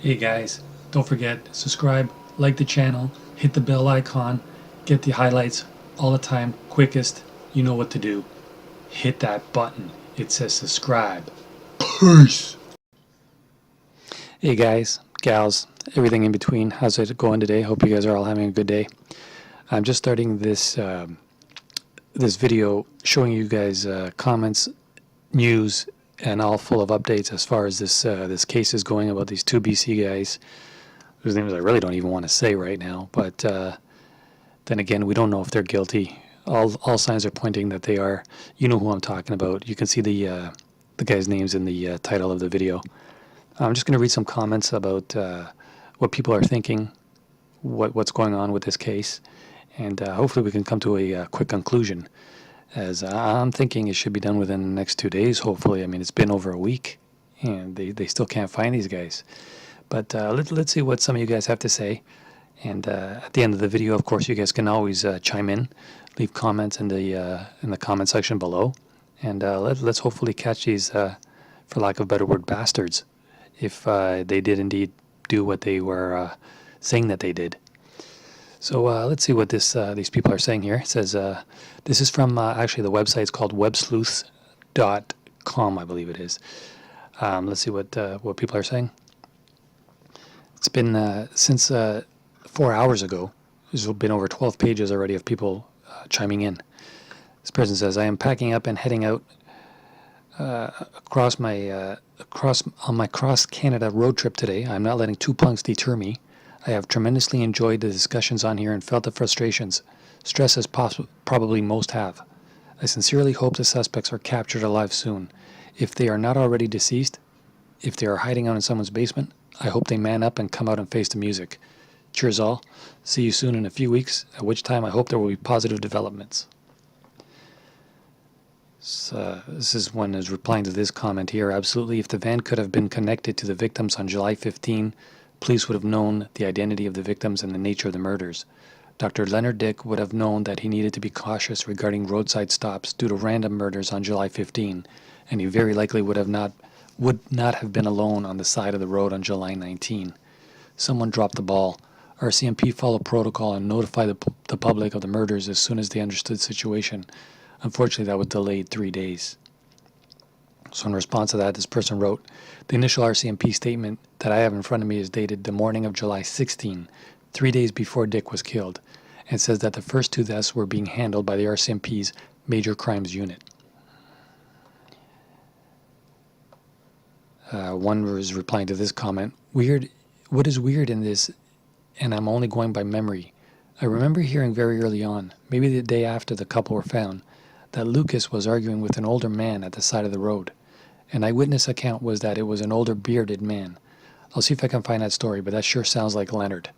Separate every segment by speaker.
Speaker 1: Hey guys, don't forget, subscribe, like the channel, hit the bell icon, get the highlights all the time, quickest. You know what to do. Hit that button. It says subscribe. Peace. Hey guys, gals, everything in between. How's it going today? Hope you guys are all having a good day. I'm just starting this this video showing you guys comments, news, and all full of updates as far as this case is going about these two BC guys whose names I really don't even want to say right now. But then again, we don't know if they're guilty. All signs are pointing that they are. You know who I'm talking about. You can see the guy's names in the title of the video. I'm just going to read some comments about what people are thinking, what's going on with this case, and hopefully we can come to a quick conclusion. As I'm thinking it should be done within the next 2 days, hopefully. I mean, it's been over a week, and they still can't find these guys. But let's see what some of you guys have to say. And at the end of the video, of course, you guys can always chime in, leave comments in the comment section below. And let's hopefully catch these, for lack of a better word, bastards, if they did indeed do what they were saying that they did. So let's see what these people are saying here. It says, this is from actually the website. It's called websleuth.com, I believe it is. Let's see what people are saying. It's been since 4 hours ago. There's been over 12 pages already of people chiming in. This person says, I am packing up and heading out on my cross Canada road trip today. I'm not letting two punks deter me. I have tremendously enjoyed the discussions on here and felt the frustrations, stress as probably most have. I sincerely hope the suspects are captured alive soon. If they are not already deceased, if they are hiding out in someone's basement, I hope they man up and come out and face the music. Cheers all. See you soon in a few weeks, at which time I hope there will be positive developments. So, this is one is replying to this comment here. Absolutely, if the van could have been connected to the victims on July 15, police would have known the identity of the victims and the nature of the murders. Dr. Leonard Dyck would have known that he needed to be cautious regarding roadside stops due to random murders on July 15, and he very likely would not have been alone on the side of the road on July 19. Someone dropped the ball. RCMP followed protocol and notified the public of the murders as soon as they understood the situation. Unfortunately, that was delayed 3 days. So in response to that, this person wrote, the initial RCMP statement that I have in front of me is dated the morning of July 16, 3 days before Dyck was killed, and says that the first two deaths were being handled by the RCMP's Major Crimes Unit. One was replying to this comment, weird. What is weird in this, and I'm only going by memory, I remember hearing very early on, maybe the day after the couple were found, that Lucas was arguing with an older man at the side of the road. An eyewitness account was that it was an older bearded man. I'll see if I can find that story, but that sure sounds like Leonard.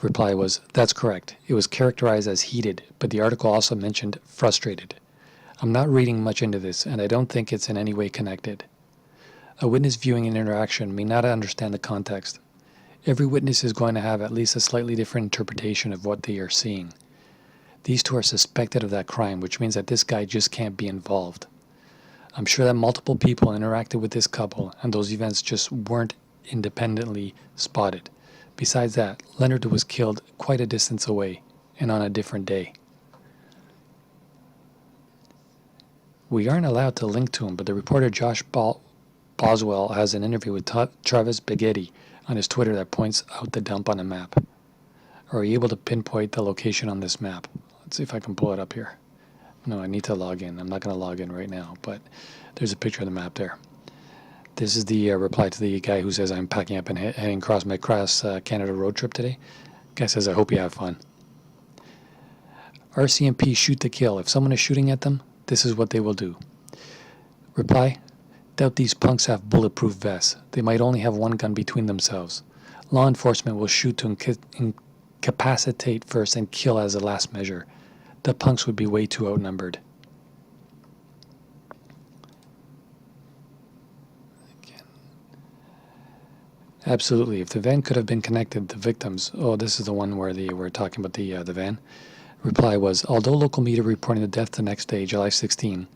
Speaker 1: Reply was, that's correct. It was characterized as heated, but the article also mentioned frustrated. I'm not reading much into this, and I don't think it's in any way connected. A witness viewing an interaction may not understand the context. Every witness is going to have at least a slightly different interpretation of what they are seeing. These two are suspected of that crime, which means that this guy just can't be involved. I'm sure that multiple people interacted with this couple, and those events just weren't independently spotted. Besides that, Leonard was killed quite a distance away, and on a different day. We aren't allowed to link to him, but the reporter Josh Boswell has an interview with Travis Beghetti on his Twitter that points out the dump on a map. Are you able to pinpoint the location on this map? Let's see if I can pull it up here. No, I need to log in. I'm not going to log in right now, but there's a picture of the map there. This is the reply to the guy who says, I'm packing up and heading across my Canada road trip today. Guy says, I hope you have fun. RCMP shoot to kill. If someone is shooting at them, this is what they will do. Reply, doubt these punks have bulletproof vests. They might only have one gun between themselves. Law enforcement will shoot to incapacitate first and kill as a last measure. The punks would be way too outnumbered. Again. Absolutely. If the van could have been connected, the victims... Oh, this is the one where they were talking about the van. Reply was, although local media reporting the death the next day, July 16,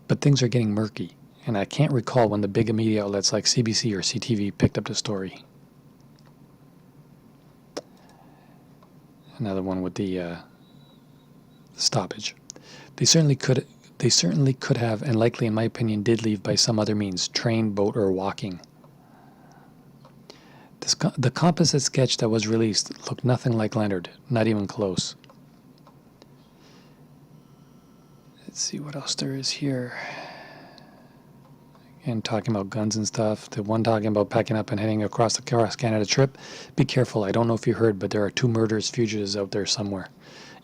Speaker 1: but things are getting murky, And I can't recall when the big media outlets like CBC or CTV picked up the story. Another one with the stoppage. They certainly could have, and likely, in my opinion, did leave by some other means, train, boat, or walking. The composite sketch that was released looked nothing like Leonard, not even close. Let's see what else there is here. And talking about guns and stuff. The one talking about packing up and heading across the cross-Canada trip. Be careful. I don't know if you heard, but there are 2 murderous fugitives out there somewhere.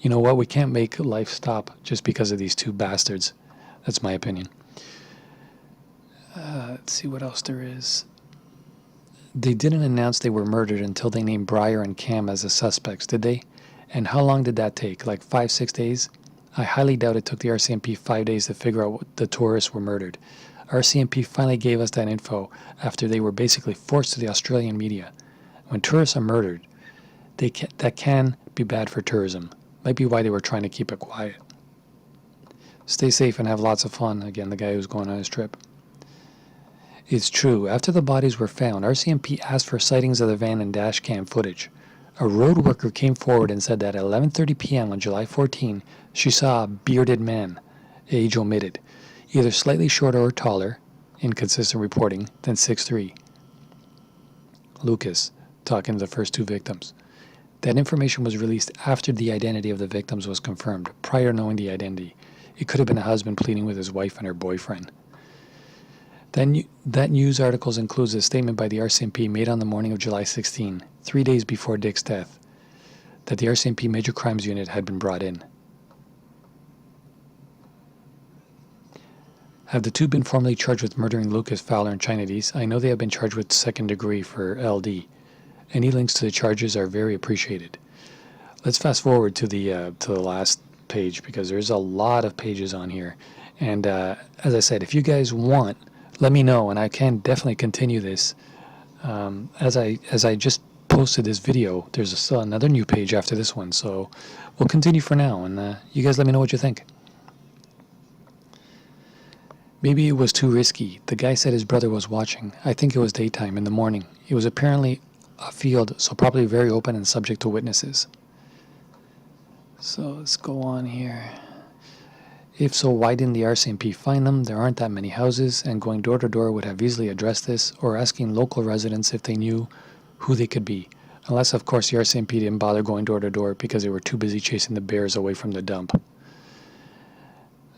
Speaker 1: You know what? We can't make life stop just because of these 2 bastards. That's my opinion. Let's see what else there is. They didn't announce they were murdered until they named Bryer and Kam as the suspects, did they? And how long did that take? Like 5-6 days? I highly doubt it took the RCMP 5 days to figure out what the tourists were murdered. RCMP finally gave us that info after they were basically forced to the Australian media. When tourists are murdered, that can be bad for tourism. Might be why they were trying to keep it quiet. Stay safe and have lots of fun. Again, the guy who's going on his trip. It's true. After the bodies were found, RCMP asked for sightings of the van and dash cam footage. A road worker came forward and said that at 11:30 p.m. on July 14, she saw a bearded man, age omitted, either slightly shorter or taller, inconsistent reporting, than 6'3". Lucas, talking to the first 2 victims. That information was released after the identity of the victims was confirmed, prior to knowing the identity. It could have been a husband pleading with his wife and her boyfriend. Then that news article includes a statement by the RCMP made on the morning of July 16, 3 days before Dyck's death, that the RCMP Major Crimes Unit had been brought in. Have the 2 been formally charged with murdering Lucas, Fowler, and Chynna Deese? I know they have been charged with 2nd degree for LD. Any links to the charges are very appreciated. Let's fast forward to the last page because there's a lot of pages on here. And as I said, if you guys want, let me know, and I can definitely continue this. As I just posted this video, there's still another new page after this one, so we'll continue for now, and you guys let me know what you think. Maybe it was too risky. The guy said his brother was watching. I think it was daytime, in the morning. It was apparently a field, so probably very open and subject to witnesses. So let's go on here. If so, why didn't the RCMP find them? There aren't that many houses, and going door to door would have easily addressed this, or asking local residents if they knew who they could be. Unless, of course, the RCMP didn't bother going door to door because they were too busy chasing the bears away from the dump.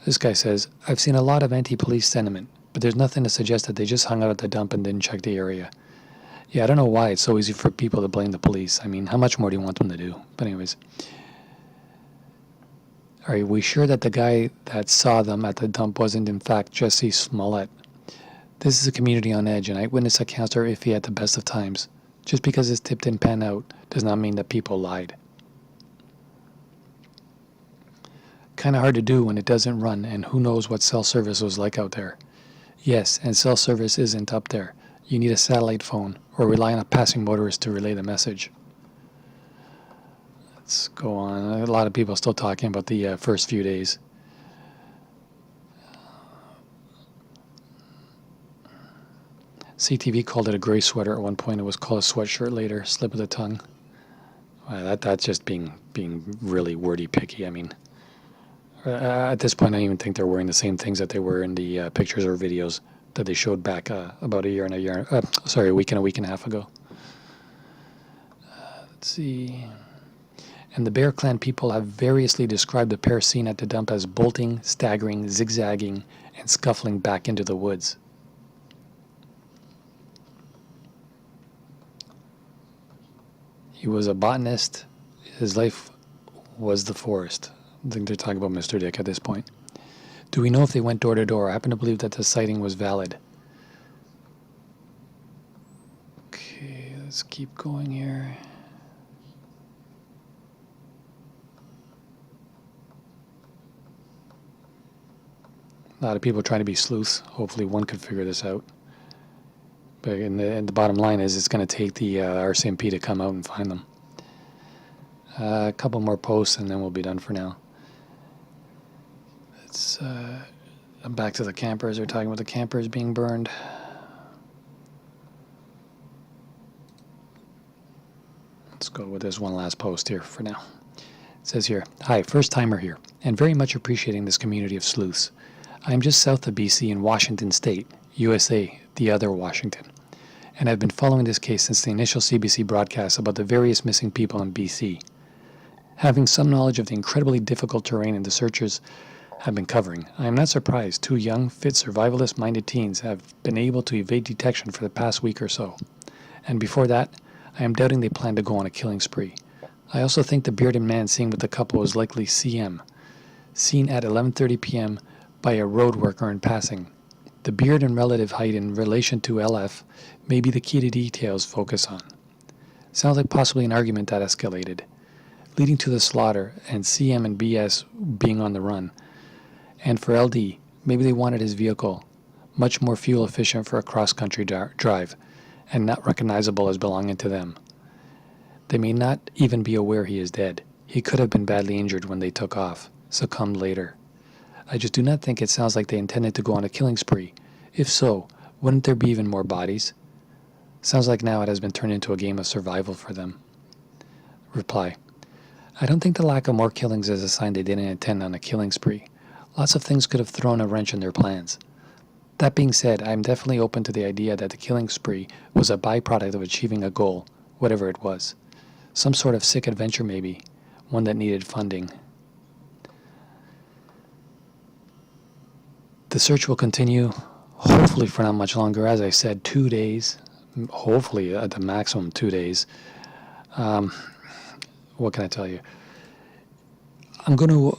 Speaker 1: This guy says, I've seen a lot of anti-police sentiment, but there's nothing to suggest that they just hung out at the dump and didn't check the area. Yeah, I don't know why it's so easy for people to blame the police. I mean, how much more do you want them to do? But anyways. Are we sure that the guy that saw them at the dump wasn't in fact Jesse Smollett? This is a community on edge, and eyewitness accounts are iffy at the best of times. Just because this tip didn't pan out does not mean that people lied. Kind of hard to do when it doesn't run, and who knows what cell service was like out there. Yes, and cell service isn't up there. You need a satellite phone, or rely on a passing motorist to relay the message. Let's go on. A lot of people still talking about the first few days. CTV called it a gray sweater at one point. It was called a sweatshirt later. Slip of the tongue. That's just being really wordy picky. I mean, at this point, I don't even think they're wearing the same things that they were in the pictures or videos that they showed back about a week and a week and a half ago. Let's see. And the Bear Clan people have variously described the pair seen at the dump as bolting, staggering, zigzagging, and scuffling back into the woods. He was a botanist. His life was the forest. I think they're talking about Mr. Dyck at this point. Do we know if they went door to door? I happen to believe that the sighting was valid. Okay, let's keep going here. A lot of people trying to be sleuths. Hopefully one could figure this out. But the bottom line is it's going to take the RCMP to come out and find them. A couple more posts and then we'll be done for now. It's back to the campers. They're talking about the campers being burned. Let's go with this one last post here for now. It says here, "Hi, first timer here, and very much appreciating this community of sleuths. I am just south of BC in Washington State, USA, the other Washington, and I've been following this case since the initial CBC broadcast about the various missing people in BC. Having some knowledge of the incredibly difficult terrain and the searchers have been covering, I am not surprised 2 young, fit, survivalist-minded teens have been able to evade detection for the past week or so. And before that, I am doubting they plan to go on a killing spree. I also think the bearded man seen with the couple was likely CM, seen at 11:30 p.m. by a road worker in passing. The beard and relative height in relation to LF may be the key to details focus on. Sounds like possibly an argument that escalated, leading to the slaughter and CM and BS being on the run. And for LD, maybe they wanted his vehicle, much more fuel efficient for a cross-country drive, and not recognizable as belonging to them. They may not even be aware he is dead. He could have been badly injured when they took off, succumbed later. I just do not think it sounds like they intended to go on a killing spree. If so, wouldn't there be even more bodies? Sounds like now it has been turned into a game of survival for them." Reply: I don't think the lack of more killings is a sign they didn't intend on a killing spree. Lots of things could have thrown a wrench in their plans. That being said, I am definitely open to the idea that the killing spree was a byproduct of achieving a goal, whatever it was. Some sort of sick adventure maybe, one that needed funding. The search will continue, hopefully for not much longer. As I said, 2 days, hopefully at the maximum 2 days. What can I tell you? I'm going to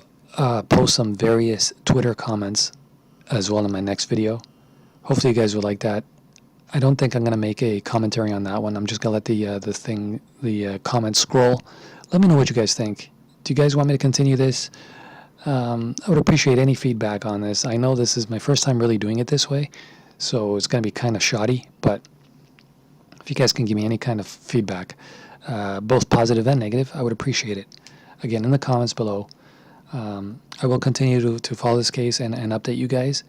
Speaker 1: post some various Twitter comments as well in my next video. Hopefully you guys will like that. I don't think I'm going to make a commentary on that one. I'm just going to let the comments scroll. Let me know what you guys think. Do you guys want me to continue this? I would appreciate any feedback on this. I know this is my first time really doing it this way, so it's going to be kind of shoddy, but if you guys can give me any kind of feedback, both positive and negative, I would appreciate it. Again, in the comments below. I will continue to follow this case and update you guys,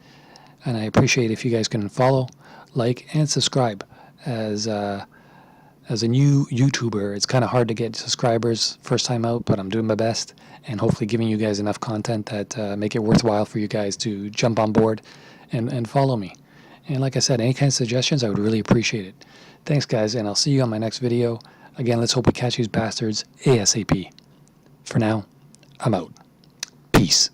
Speaker 1: and I appreciate if you guys can follow, like, and subscribe. As a new YouTuber, it's kind of hard to get subscribers first time out, but I'm doing my best, and hopefully giving you guys enough content that make it worthwhile for you guys to jump on board and follow me. And like I said, any kind of suggestions, I would really appreciate it. Thanks, guys, and I'll see you on my next video. Again, let's hope we catch these bastards ASAP. For now, I'm out. Peace.